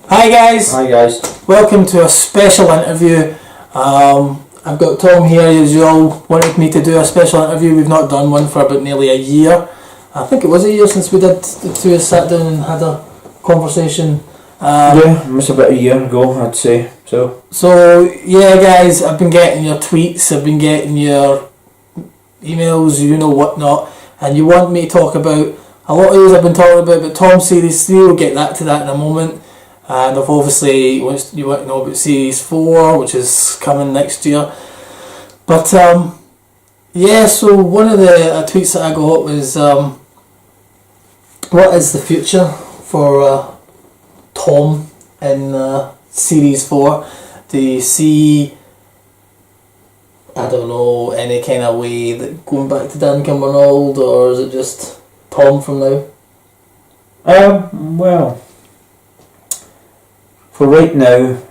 Hi guys. Hi guys. Welcome to a special interview. I've got Tom here, as you all wanted me to do a special interview. We've not done one for about nearly a year. I think it was a year since we did the two of us sat down and had a conversation. Yeah, it was about a year ago, I'd say. So yeah guys, I've been getting your tweets, I've been getting your emails, whatnot, and you want me to talk about a lot of these I've been talking about, but Tom Series 3, we'll get to that in a moment. And I've obviously, you want to know about Series 4, which is coming next year. But yeah, so one of the tweets that I got was, what is the future for Tom in Series 4? Do you see, I don't know, any kind of way that going back to Dan Cumbernauld, or is it just Tom from now? Well, for right now,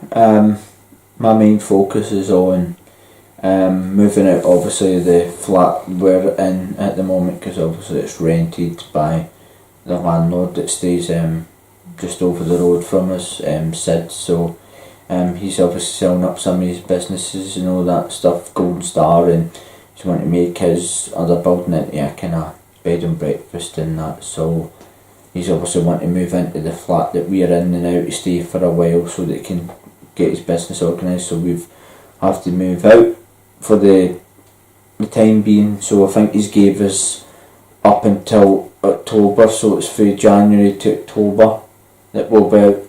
my main focus is on moving out, obviously, the flat we're in at the moment, because obviously it's rented by the landlord that stays just over the road from us, Sid. So he's obviously selling up some of his businesses and all that stuff, Golden Star, and he's wanting to make his other building into a kind of bed and breakfast and that. So he's obviously wanting to move into the flat that we're in and out to stay for a while so that he can get his business organised. So we've have to move out for the time being. So I think he's gave us up until October, so it's from January to October that we'll be out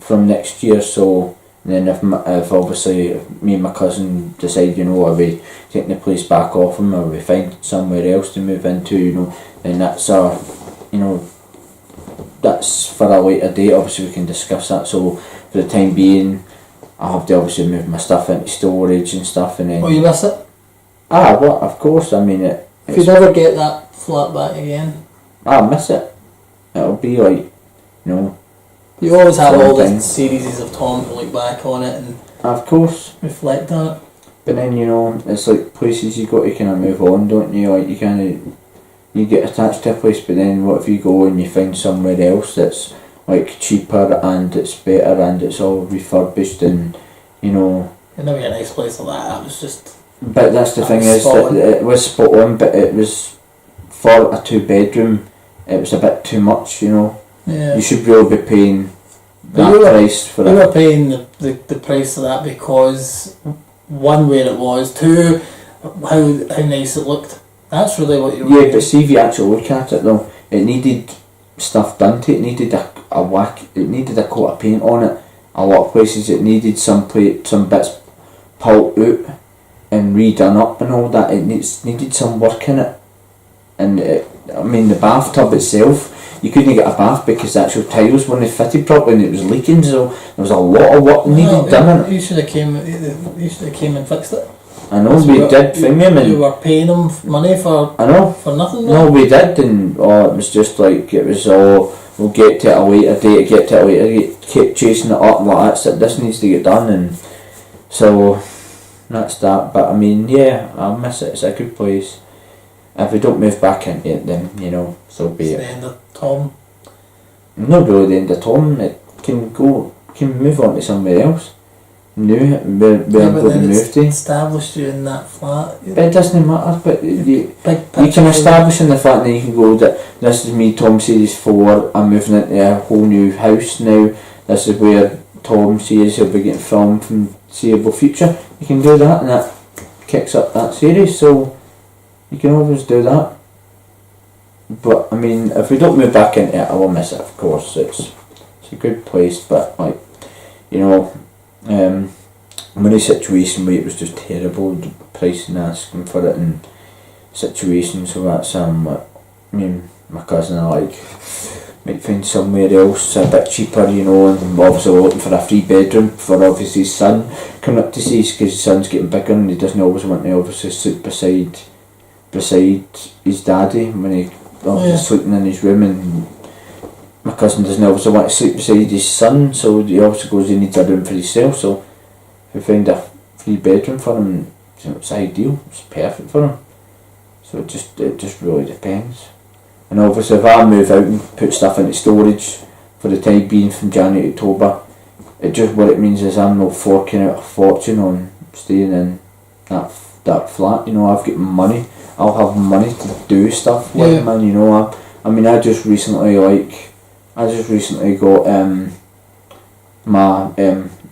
from next year. So and then if obviously me and my cousin decide, are we taking the place back off him, or we find somewhere else to move into, then that's that's for a later date. Obviously we can discuss that. So for the time being, I have to obviously move my stuff into storage and stuff, and then. Oh, you miss it? Well, of course. I mean, if you never get that flat back again, I'll miss it. It'll be like, you always have all these series of Tom to look back on it and. Of course. Reflect on it. But then it's like places you got to kind of move on, don't you? Like you get attached to a place, but then what if you go and you find somewhere else that's like cheaper and it's better and it's all refurbished and It'd never be a nice place like that. It was just. But that's the thing is that it was spot on, but it was for a 2-bedroom. It was a bit too much, Yeah. You should really be paying that price for it. You were paying the price of that because one, where it was, two, how nice it looked. That's really what you were. Yeah, but see if you actually look at it though, it needed stuff done to it. It needed a whack. It needed a coat of paint on it. A lot of places it needed some bits pulled out and redone up and all that. It needed some work in it. And the bathtub itself, you couldn't get a bath because the actual tiles weren't fitted properly and it was leaking. So there was a lot of work needed done in it. You should have came and fixed it. I know we did. You were paying them money for. I know. For nothing. No, we did, and it was just like it was all. We'll get to it a later date. Keep chasing it up like that. So this needs to get done, and so that's that. But yeah, I'll miss it. It's a good place. If we don't move back into it, then so be it. It's the end of Tom. Not really the end of Tom. It can move on to somewhere else. Where I'm going to move to. Established you in that flat. But it doesn't matter. But you can establish in the flat, and then you can go that this is me, Tom Series 4. I'm moving into a whole new house now. This is where Tom Series will be getting filmed from Seeable Future. You can do that, and that kicks up that series. So you can always do that. But if we don't move back into it, I will miss it. Of course, it's a good place, but I'm in a situation where it was just terrible, the price and asking for it and situation, so that's my cousin and I might find somewhere else a bit cheaper, and obviously we're looking for a 3-bedroom for obviously his son coming up to see us, because his son's getting bigger and he doesn't always want to obviously sleep beside his daddy when he sleeping in his room, and my cousin doesn't obviously want to sleep beside his son, so he obviously goes, he needs a room for himself. So if we find a 3-bedroom for him, it's ideal, it's perfect for him. So it just really depends. And obviously if I move out and put stuff into storage, for the time being from January to October. What it means is I'm not forking out a fortune on staying in that flat. You know, I've got money. I'll have money to do stuff with, man. You know, I just recently got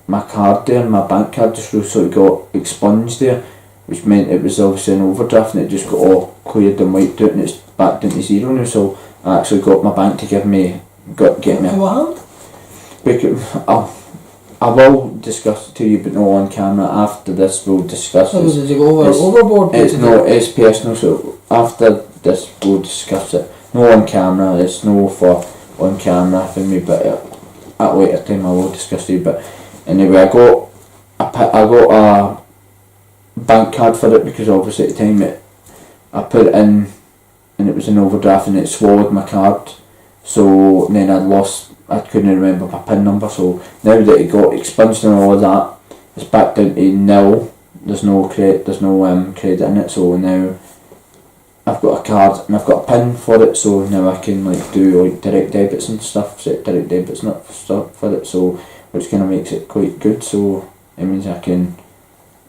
my card there, my bank card just recently got expunged there, which meant it was obviously an overdraft and it just got all cleared and wiped out and it's back down to zero now. So I actually got my bank to get me What happened? I will discuss it to you, but no on camera. After this, we'll discuss it. Did you go overboard? It's personal, so after this, we'll discuss it. No on camera, it's no for on camera for me, but at a later time I will discuss it. But anyway, I got a bank card for it because obviously at the time I put it in and it was an overdraft and it swallowed my card. So then I couldn't remember my PIN number, so now that it got expunged and all of that, it's back down to nil. There's no credit in it, so now I've got a card and I've got a PIN for it, so now I can do direct debits and stuff, set direct debits and stuff for it, so which kind of makes it quite good. So it means I can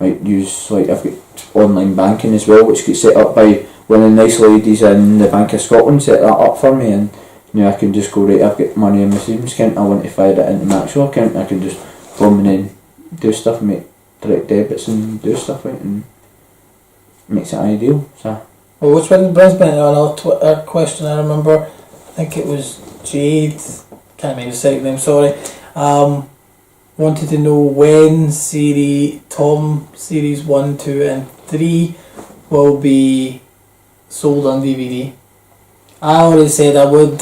use I've got online banking as well, which gets set up by one of the nice ladies in the Bank of Scotland, set that up for me, and I can just go, right, I've got money in my savings account, I want to fire it into my actual account, I can just boom and then do stuff, make direct debits and do stuff, right, and makes it ideal. So. Well, which one brings me to another Twitter question I remember, I think it was Jade, can't remember the second name, sorry, wanted to know when Tom Series 1, 2 and 3 will be sold on DVD. I already said I would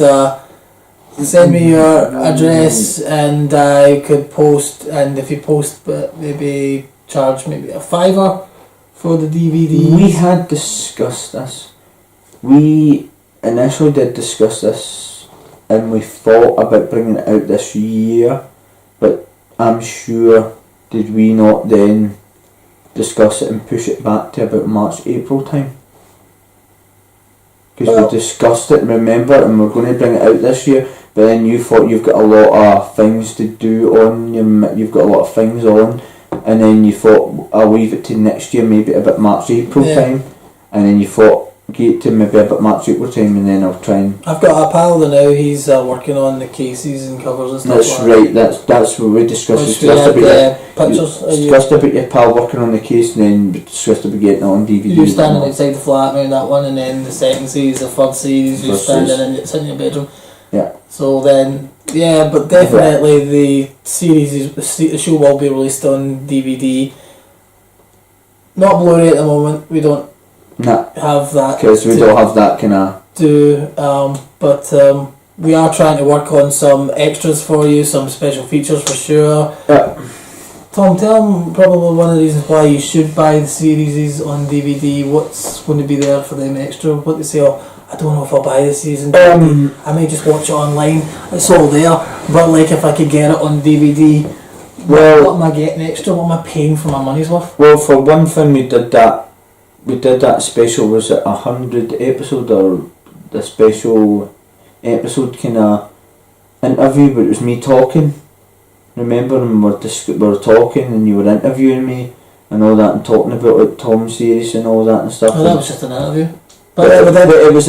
send me your address and I could post, and if you post maybe charge maybe a $5 for the DVD. We had discussed this. We initially did discuss this and we thought about bringing it out this year, but I'm sure did we not then discuss it and push it back to about March, April time? Because we discussed it, remember, and we're going to bring it out this year, but then you thought you've got a lot of things to do on, you've got a lot of things on, and then you thought I'll leave it to next year, maybe about March, April time, and then you thought get to maybe about March, April time, and then I'll try and... I've got a pal now, he's working on the cases and covers and stuff. That's right, that's what we discussed. Discussed about your pal working on the case, and then we discussed about getting it on DVD. You standing outside the flat, maybe that one, and then the second series, the third series, you standing in your bedroom. Yeah. So then, yeah, but definitely the series, the show will be released on DVD. Not Blu-ray at the moment, we don't have that. Because we don't have that kind of... But we are trying to work on some extras for you, some special features for sure. Yeah. Tom, tell them probably one of the reasons why you should buy the series on DVD. What's going to be there for them extra? What they say, I don't know if I'll buy the series on DVD. I may just watch it online. It's all there. But if I could get it on DVD, what am I getting extra? What am I paying for my money's worth? Well, for one thing, we did that special, was it 100 episode or the special episode kind of interview, but it was me talking. Remember, and we were talking and you were interviewing me and all that and talking about Tom's series and all that and stuff. Oh, that was just an interview. But it was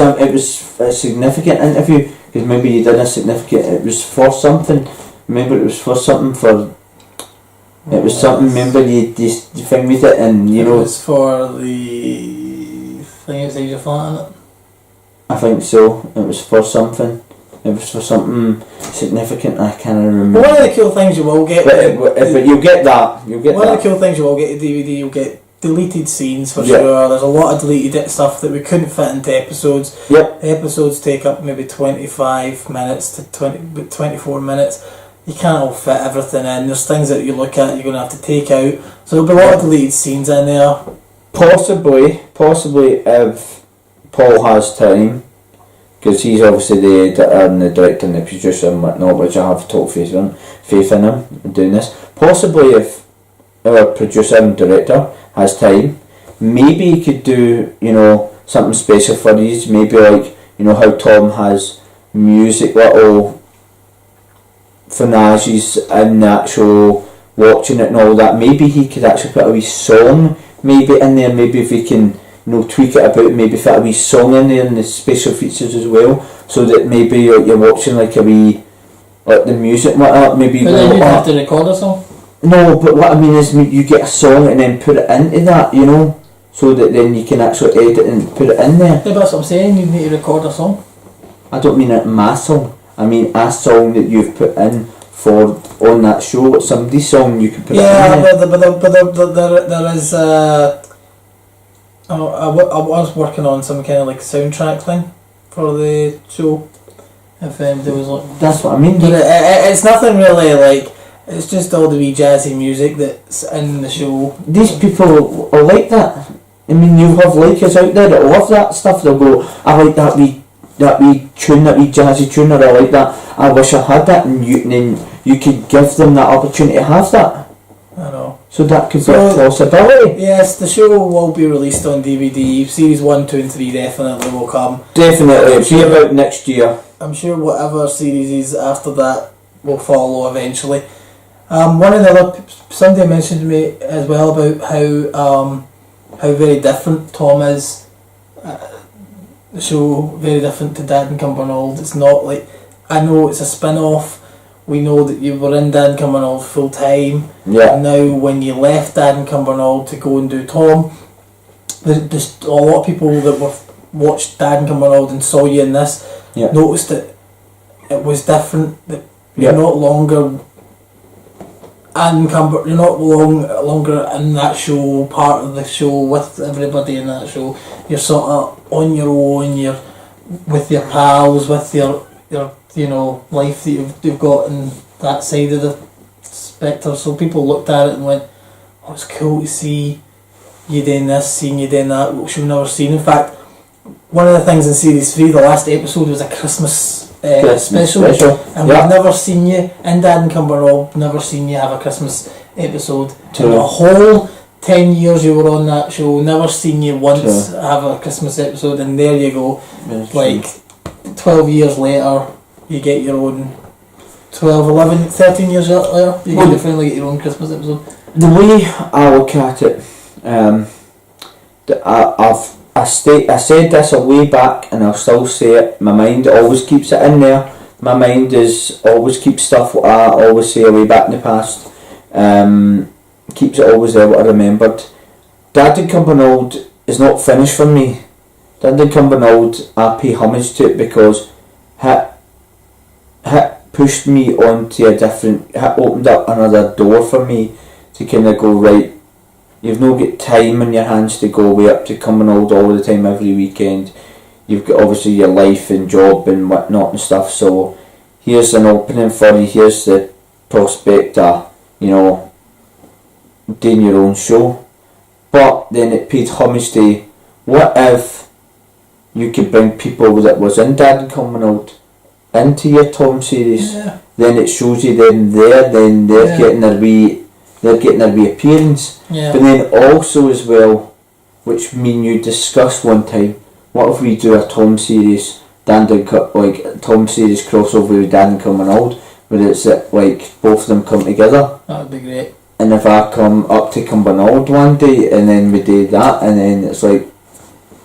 a significant interview, because maybe you did a significant. It was for something. Remember, it was for something for. It was something. Remember, you thing with it, and you know. It was for the thing outside your flat, isn't it? I think so. It was for something. It was for something significant. I can't remember. One of the cool things you will get. But you'll get that. You'll get one that. of the cool things you will get at DVD. You'll get deleted scenes for sure. There's a lot of deleted stuff that we couldn't fit into episodes. Yep. Episodes take up maybe 25 minutes to 24 minutes. You can't all fit everything in. There's things that you look at you're going to have to take out. So there'll be a lot of deleted scenes in there. Possibly if Paul has time, because he's obviously the editor and the director and the producer and whatnot, which I have total faith in him doing this. Possibly if our producer and director has time, maybe he could do, something special for these, maybe how Tom has music, little Fanage's in that show, watching it and all that, maybe he could actually put a wee song maybe in there, maybe if he can, you know, tweak it about, maybe fit a wee song in there in the special features as well, so that maybe you're watching like a wee, like the music and whatnot, maybe you But go, then you'd have to record a song. no, but what I mean is you get a song and then put it into that, you know, so that then you can actually edit and put it in there. Yeah, but that's what I'm saying, you need to record a song. I don't mean my song, I mean a song that you've put in for on that show, it's somebody's song, you can put it in there. There is I was working on some kind of like soundtrack thing for the show. If there was like, That's what I mean. but it's nothing really like. It's just all the wee jazzy music that's in the show. These people are like that. I mean, you have likers out there that love that stuff. They'll go, I like that wee tune, that wee jazzy tune, or I like that. I wish I had that, and then you could give them that opportunity to have that. I know. So that could be a possibility. Yes, the show will be released on DVD. Series 1, 2 and 3 definitely will come. Definitely, it'll be about next year. I'm sure whatever series is after that will follow eventually. One of the other, somebody mentioned to me as well about how very different Tom is. The show very different to Dad and Cumbernauld. It's not like, I know it's a spin-off. We know that you were in Dad and Cumbernauld full time. Yeah. And now when you left Dad and Cumbernauld to go and do Tom, there's a lot of people that were watched Dad and Cumbernauld and saw you in this. Yeah. Noticed that it was different. That you're not longer you're not longer in that show, part of the show with everybody in that show. You're sort of on your own. You're with your pals, with your life that you've got in that side of the spectre. So people looked at it and went, "Oh, it's cool to see you doing this, seeing you doing that," which we've never seen. In fact, one of the things in series 3, the last episode was a Christmas special, and we've never seen you in Dad and Cumbernauld, never seen you have a Christmas episode. In the whole 10 years you were on that show, never seen you once have a Christmas episode, and there you go. Like 12 years later, you get your own 12, 11, 13 years later, you can finally get your own Christmas episode. The way I look at it, I said this a way back, and I'll still say it. My mind always keeps it in there. My mind always keeps stuff what I always say way back in the past. Keeps it always there what I remembered. Dad and Cumbernauld is not finished for me. Dad and Cumbernauld, I pay homage to it because it pushed me onto a different. It opened up another door for me to kind of go, right, you've not got time in your hands to go away up to Cumbernauld all the time every weekend. You've got obviously your life and job and whatnot and stuff, so here's an opening for you, here's the prospect of, doing your own show. But then it paid homage to, what if you could bring people that was in Dad and Cumbernauld into your Tom series? Yeah. Then it shows you them there, then they're getting their wee appearance. Yeah. But then also as well, which me and you discussed one time, what if we do a Tom series, Tom series crossover with Dad and Cumbernauld, where it's like both of them come together. That would be great. And if I come up to Cumbernauld one day and then we do that, and then it's like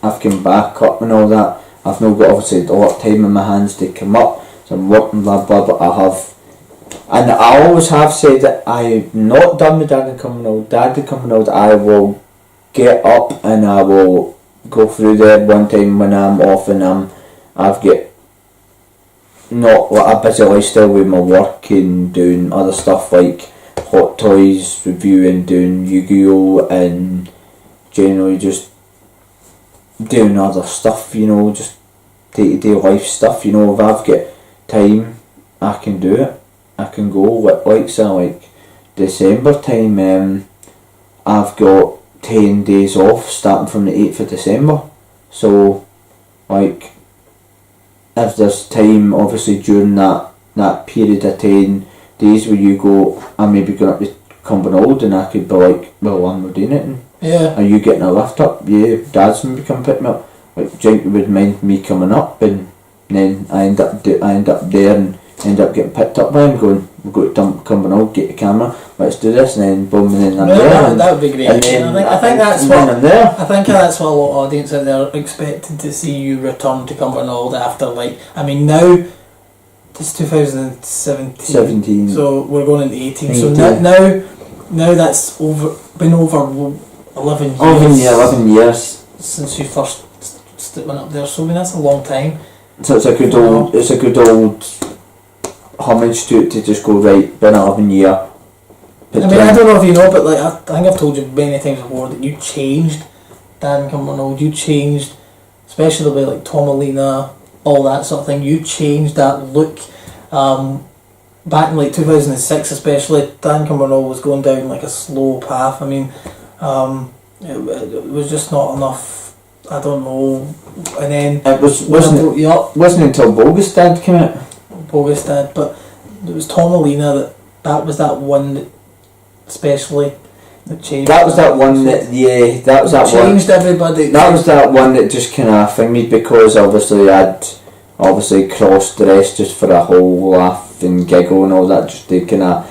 I've come back up and all that, I've not got obviously a lot of time in my hands to come up, so I'm working blah blah, but I have. And I always have said that I'm not done with Dad and Cumbernauld. Dad and Cumbernauld, I will get up and I will go through there one time when I'm off and I've got not like a busy lifestyle with my work and doing other stuff like Hot Toys reviewing, doing Yu-Gi-Oh, and generally just doing other stuff, just day-to-day life stuff. If I've got time, I can do it. I can go like December time. I've got 10 days off starting from the 8th of December. So if there's time obviously during that period of 10 days where you go, I'm maybe going up to Cumbernauld, and I could be like, well, I'm not doing it. And are you getting a lift up? Yeah, Dad's maybe come pick me up. Like, Jake would mind me coming up, and then I end up there and end up getting picked up by him going, we've got to dump Cumbernauld, get the camera, let's do this, and then boom, and then I'm there. That would be great. And then, I think that's what I'm there. I think that's what a lot of audience out there are expecting to see you return to Cumbernauld after, like, I mean, now it's 2017, so we're going into 18. So now that's been over 11 years. 11 years since you first went up there. So I mean, that's a long time. So it's a good old homage to it to just go, right, been 11 year. I mean, I don't know if you know, but like I think I've told you many times before that you changed Dan Cumbernauld. You changed, especially the way like Tomalina, all that sort of thing. You changed that look. Back in like 2006, especially, Dan Cumbernauld was going down like a slow path. I mean, it was just not enough. I don't know. And then it wasn't until Bogestad came out. Bogestad, but it was Tomalina that was that one that especially that changed. That was that one that changed everybody. That was that one that just kind of thinged me, because obviously I'd crossed the rest just for a whole laugh and giggle and all that, just to kind of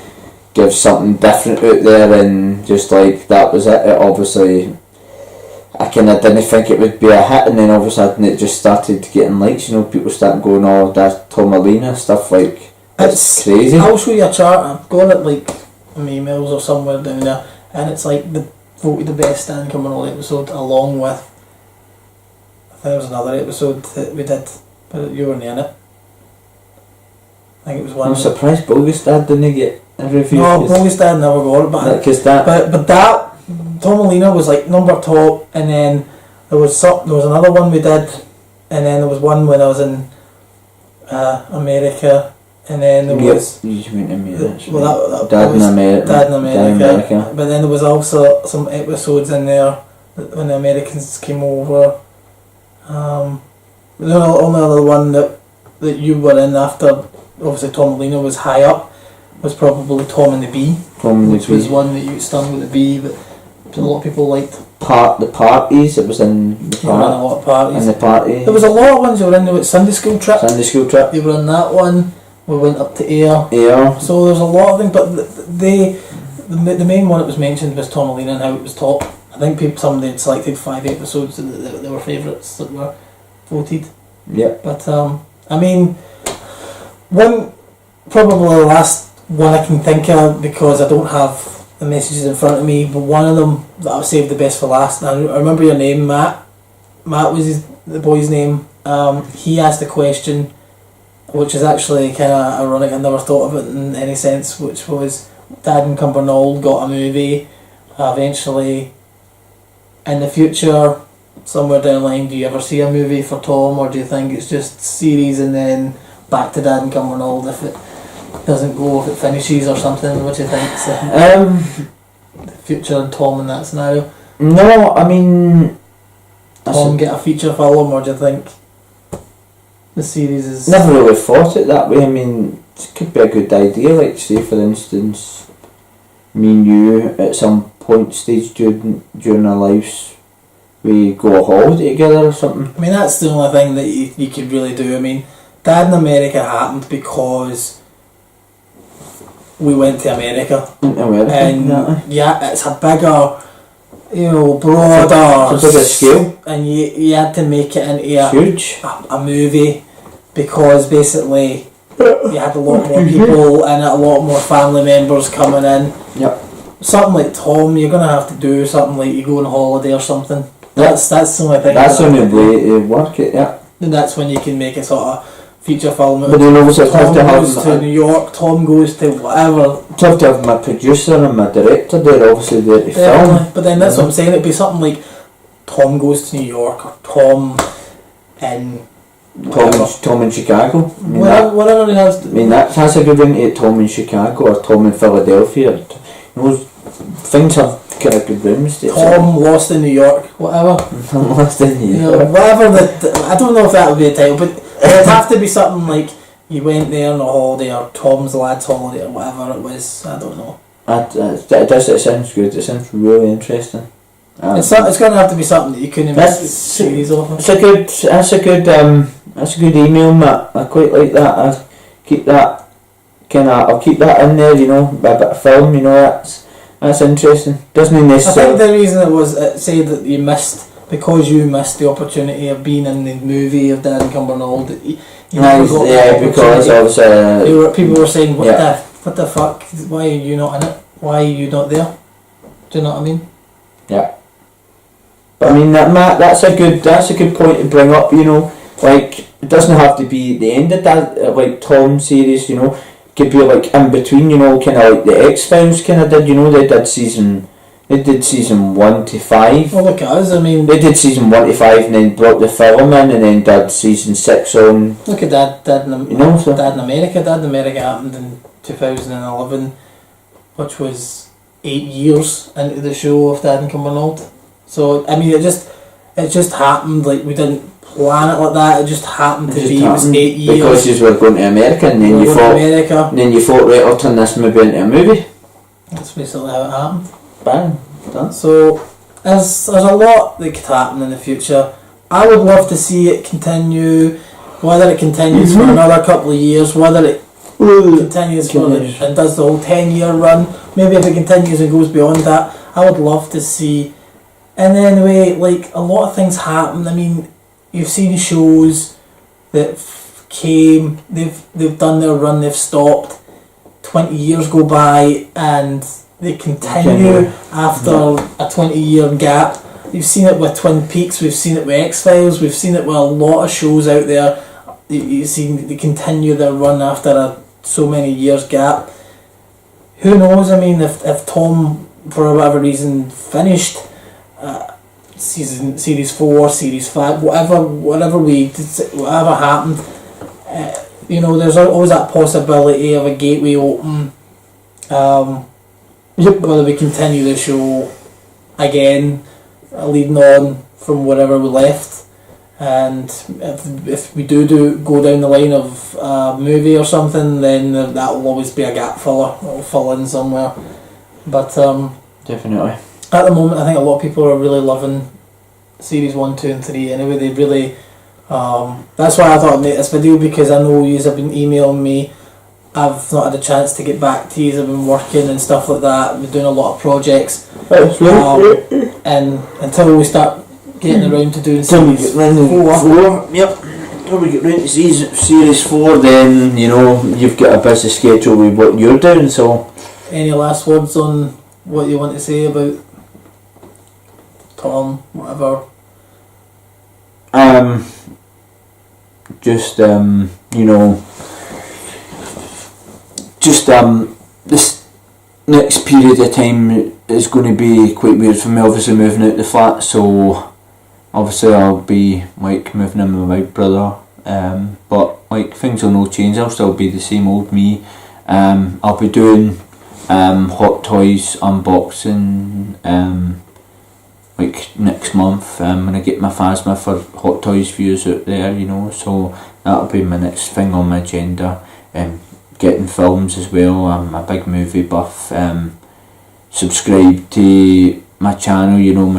give something different out there, and just like that was it. Obviously I kind of didn't think it would be a hit, and then all of a sudden it just started getting likes, you know, people started going, oh, that's Tomalina, stuff like, it's crazy. I'll show you a chart. I've got it like in my emails or somewhere down there, and it's like the voted the best Dan Cumbernauld episode, along with, I think there was another episode that we did, but you weren't in it. I think it was one. I'm surprised Bogestad didn't get a review. No, Bogestad never got it, but that Tomalina was like number top, and then there was another one we did, and then there was one when I was in America, and then there was you went in America. Dad in America. But then there was also some episodes in there when the Americans came over. The only other one that you were in after, obviously Tomalina was high up, was probably Tom and the Bee, which was one that you stung with the bee, but a lot of people liked. The parties, it was in the a lot of parties. In the party. There was a lot of ones you were in. There was Sunday school trip. You were in that one. We went up to Ayr. So there's a lot of things, but the main one that was mentioned was Tomalina and how it was top. I think somebody had selected 5 episodes that were favourites that were voted. Yeah. But I mean, probably the last one I can think of, because I don't have the messages in front of me, but one of them that I've saved the best for last. And I remember your name, Matt. Matt was the boy's name. He asked a question, which is actually kind of ironic. I never thought of it in any sense, which was, Dad and Cumbernauld got a movie eventually in the future, somewhere down the line. Do you ever see a movie for Tom, or do you think it's just series and then back to Dad and Cumbernauld if it doesn't go, if it finishes or something? What do you think? The future and Tom in that scenario? No, I mean, Tom get a feature film, or do you think the series is... Never really thought it that way. I mean, it could be a good idea, like say for instance, me and you at some point stage during our lives, we go a holiday together or something. I mean, that's the only thing that you could really do. I mean, Dad in America happened because we went to America. And yeah, it's a bigger, broader, it's a bigger scale, and you had to make it into a movie, because basically you had a lot more people and a lot more family members coming in. Yep. Something like Tom, you're gonna have to do something like you go on holiday or something. That's the only thing. That's the only way to work it. Yeah. And that's when you can make a sort of feature film. But then obviously Tom goes to New York, Tom goes to whatever. To have my producer and my director there, obviously there to film. But then that's what I'm saying, it'd be something like Tom goes to New York, or Tom in Tom in Chicago. Whatever it has to be. I mean, that's a good one, to Tom in Chicago or Tom in Philadelphia. Things have kind of good rooms. Tom lost in New York, whatever. Lost in New York. Whatever I don't know if that would be a title, but it'd have to be something like you went there on a holiday, or Tom's lad's holiday, or whatever it was. I don't know. It sounds good. It sounds really interesting. It's going to have to be something that you couldn't make a series of. That's a good email, Matt. I quite like that. I keep that I'll keep that in there, you know, a bit of film, you know, that's interesting. Doesn't necessarily. I think the reason it was said that you missed, because you missed the opportunity of being in the movie of Dan Cumbernauld. Because obviously people were saying, what the fuck? Why are you not in it? Why are you not there? Do you know what I mean? Yeah. But I mean that's a good point to bring up. You know, like it doesn't have to be the end of that like Tom series. You know, it could be like in between. You know, kind of like the X-Files kind of did. You know, they did season 1 to 5. Well, look at us. I mean, they did season 1 to 5 and then brought the film in and then did season 6 on. Look at that. Dad in America. Dad in America happened in 2011, which was 8 years into the show of Dad and Cumbernauld. So I mean, it just happened. Like we didn't plan it like that. It just happened to be. It was 8 years. Because you were going to America and then you thought, right, I'll turn this maybe into a movie. That's basically how it happened. Bang, done. So there's a lot that could happen in the future. I would love to see it continue. Whether it continues for another couple of years, whether it continues and does the whole 10-year run. Maybe if it continues and goes beyond that, I would love to see. And anyway, like a lot of things happen. I mean, you've seen shows that came, they've done their run, they've stopped. 20 years go by and they continue after a 20-year gap. You've seen it with Twin Peaks. We've seen it with X-Files. We've seen it with a lot of shows out there. You've seen they continue their run after so many years gap. Who knows? I mean, if Tom, for whatever reason, finished series 4, series 5, whatever happened, you know, there's always that possibility of a gateway open. Whether we continue the show again, leading on from wherever we left, and if we do go down the line of a movie or something, then that will always be a gap filler. It will fill in somewhere. But definitely, at the moment, I think a lot of people are really loving series 1, 2 and 3. Anyway, they really. That's why I thought I'd make this video, because I know you have been emailing me. I've not had a chance to get back to you. I've been working and stuff like that. I've been doing a lot of projects. And until we start getting around to doing series 4. Yep. Until we get round to series 4, then, you know, you've got a busy schedule with what you're doing, so. Any last words on what you want to say about Tom, whatever? Just, you know, this next period of time is going to be quite weird for me, obviously moving out the flat, so obviously I'll be like moving in with my brother, but like things will no change. I'll still be the same old me. I'll be doing Hot Toys unboxing like next month. I'm going to get my Phasma for Hot Toys views out there, you know, so that'll be my next thing on my agenda. Getting films as well. I'm a big movie buff. Subscribe to my channel, you know,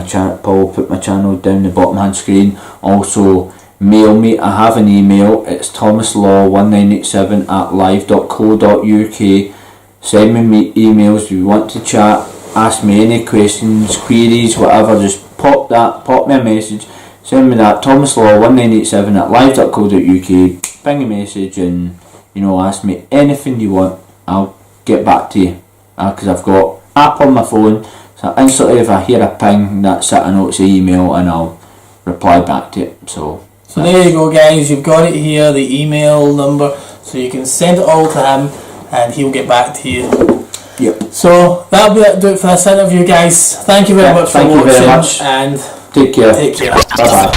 Paul put my channel down the bottom hand screen. Also mail me, I have an email, it's thomaslaw1987@live.co.uk. send me emails if you want to chat, ask me any questions, queries, whatever, just pop me a message, send me that, thomaslaw1987@live.co.uk, ping a message and, you know, ask me anything you want. I'll get back to you, because I've got app on my phone, so instantly if I hear a ping, that's it, I know it's an email and I'll reply back to it. So there you go, guys, you've got it here, the email number, so you can send it all to him and he'll get back to you. Yep. So that'll do it for this interview, guys. Thank you very much for watching, and take care. Bye bye.